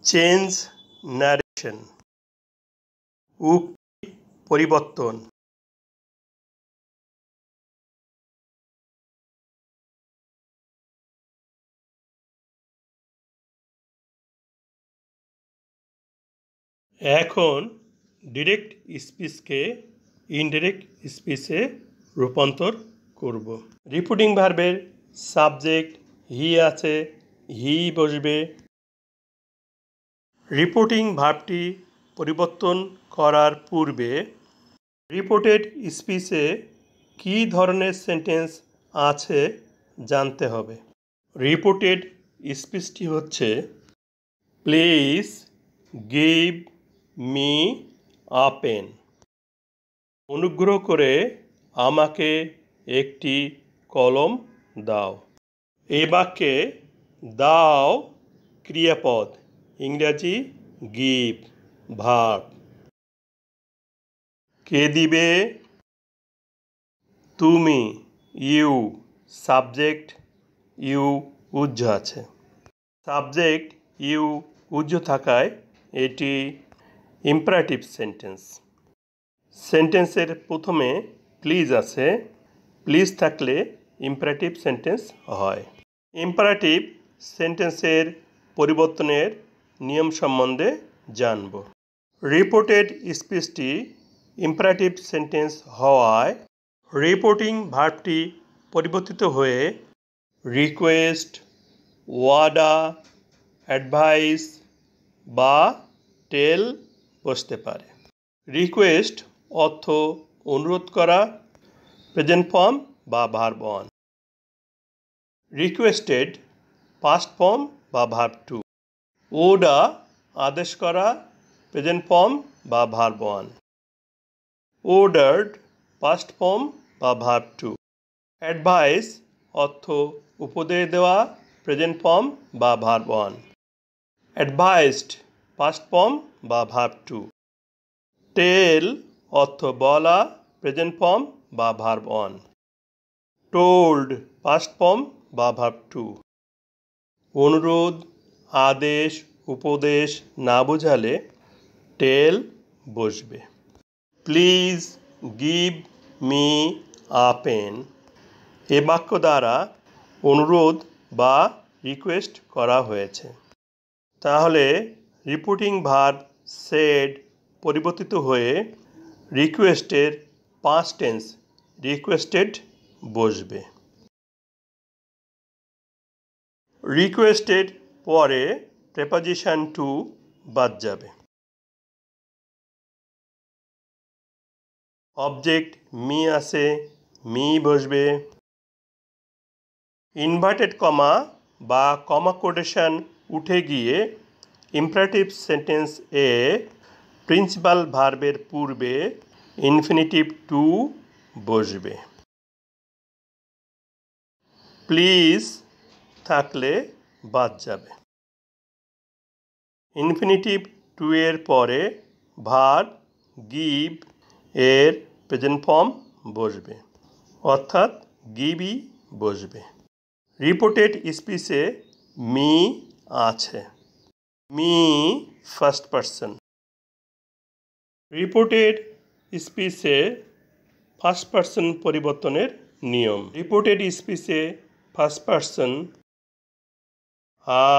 Change narration, উক্তি পরিবর্তন। এখন ডিরেক্ট স্পিচকে ইনডিরেক্ট স্পিচে রূপান্তর করব। রিপোর্টিং ভার্বের সাবজেক্ট হি আছে, হি বসবে। রিপোর্টিং ভার্বটি পরিবর্তন করার পূর্বে রিপোর্টেড স্পিচে কী ধরনের সেন্টেন্স আছে জানতে হবে। রিপোর্টেড স্পিচটি হচ্ছে, please give me a pen. অনুগ্রহ করে আমাকে একটি কলম দাও। এই বাক্যে দাও ক্রিয়াপদ, ইংরাজি গিভ ভার্ব। কে দিবে? তুমি, ইউ সাবজেক্ট, ইউ উজ্জ আছে। সাবজেক্ট ইউ উজ্জ থাকায় এটি ইম্পারেটিভ সেন্টেন্স। সেন্টেন্সের প্রথমে প্লিজ আছে, প্লিজ থাকলে ইম্পারেটিভ সেন্টেন্স হয়। ইম্পারেটিভ সেন্টেন্সের পরিবর্তনের নিয়ম সম্বন্ধে জানব। রিপোর্টেড স্পিচটি ইম্পারেটিভ সেন্টেন্স হওয়ায় রিপোর্টিং ভার্বটি পরিবর্তিত হয়ে রিকোয়েস্ট, ওয়ার্ডার, অ্যাডভাইস বা টেল বসতে পারে। রিকোয়েস্ট অর্থ অনুরোধ করা, প্রেজেন্ট ফর্ম বা verb one. Requested past form বা ভার্ব টু। অর্ডার আদেশ করা, প্রেজেন্ট ফর্ম বা verb one. Ordered past form বা ভার্ব টু। অ্যাডভাইস অর্থ উপদেশ দেওয়া, প্রেজেন্ট ফর্ম বা verb one. Advised past form বা ভার্ব টু। টেল অর্থ বলা, প্রেজেন্ট ফর্ম বা verb one. Told past form বা ভার্ব টু। অনুরোধ, আদেশ, উপদেশ না বোঝালে টেল বসবে। Please give me a pen. এ বাক্য দ্বারা অনুরোধ বা রিকোয়েস্ট করা হয়েছে। তাহলে রিপোর্টিং ভার্ব সেড পরিবর্তিত হয়ে রিকোয়েস্টের পাস্ট টেন্স রিকোয়েস্টেড বসবে। রিকোয়েস্টেড পরে প্রেপোজিশন টু বাদ যাবে। অবজেক্ট মি আছে, মি বসবে। ইনভার্টেড কমা বা কমা কোটেশন উঠে গিয়ে ইম্পারেটিভ সেন্টেন্স এ প্রিন্সিপাল ভার্বের পূর্বে ইনফিনিটিভ টু বসবে। প্লিজ থাকলে বাদ যাবে। ইনফিনিটিভ টু এর পরে ভার্ব গিভ এর প্রেজেন্ট ফর্ম বসবে, অর্থাৎ গিভই বসবে। রিপোর্টেড স্পিচে মি আছে, মি ফার্স্ট পারসন। রিপোর্টেড স্পিচে ফার্স্ট পারসন পরিবর্তনের নিয়ম। রিপোর্টেড স্পিচে first person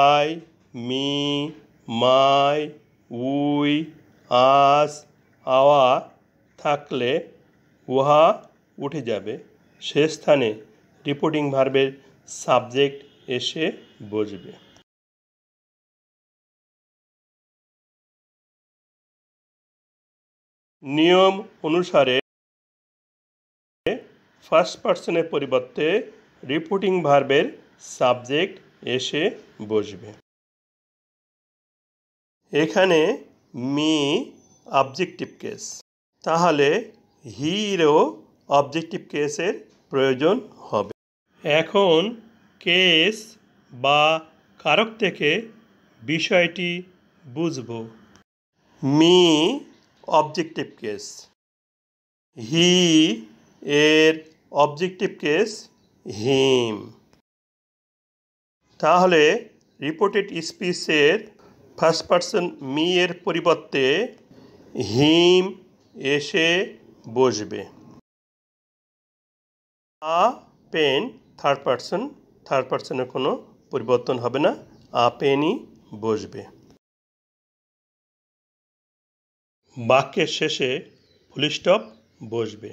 I, me, my, we, us, our থাকলে উহা উঠে যাবে। সে স্থানে রিপোর্টিং ভার্বের সাবজেক্ট এসে বসবে। নিয়ম অনুসারে ফার্স্ট পারসনের পরিবর্তে রিপোর্টিং ভার্বের সাবজেক্ট এসে বসবে। এখানে মি অবজেক্টিভ কেস, তাহলে হিরও অবজেক্টিভ কেসের প্রয়োজন হবে। এখন কেস বা কারক থেকে বিষয়টি বুঝব। মি অবজেক্টিভ কেস, হি এর অবজেক্টিভ কেস হিম। তাহলে রিপোর্টেড স্পিচের ফার্স্ট পারসন মি এর পরিবর্তে হিম এসে বসবে। আ পেন থার্ড পারসনের কোনো পরিবর্তন হবে না, আ পেনই বসবে। বাক্যের শেষে ফুল স্টপ বসবে।